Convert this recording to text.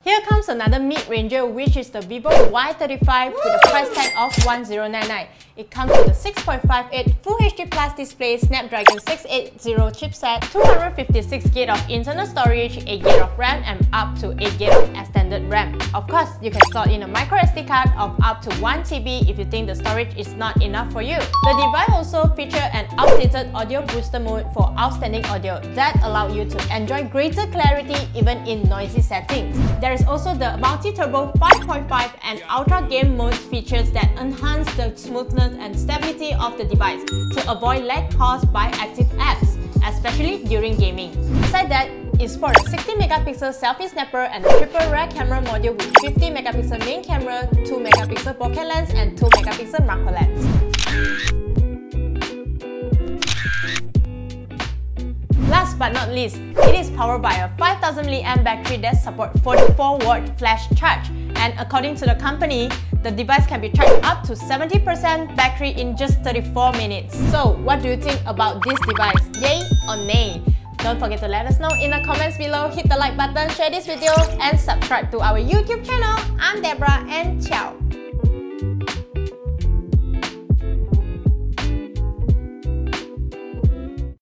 Here comes another mid-ranger, which is the Vivo Y35 with a price tag of 1099. It comes with a 6.58 Full HD Plus display, Snapdragon 680 chipset, 256GB of internal storage, 8GB of RAM and up to 8GB of extended RAM. Of course, you can slot in a microSD card of up to 1TB if you think the storage is not enough for you. The device also features an updated audio booster mode for outstanding audio that allows you to enjoy greater clarity even in noisy settings. There is also the multi-turbo 5.5 and ultra game mode features that enhance the smoothness and stability of the device to avoid lag caused by active apps, especially during gaming. Besides that, it sports a 60MP selfie snapper and a triple rear camera module with 50MP main camera, 2MP bokeh lens and 2MP macro lens. Last but not least, it is powered by a 5000 mAh battery that supports 44W flash charge, and according to the company, the device can be charged up to 70% battery in just 34 minutes. So, what do you think about this device? Yay or nay? Don't forget to let us know in the comments below, hit the like button, share this video, and subscribe to our YouTube channel. I'm Deborah and ciao!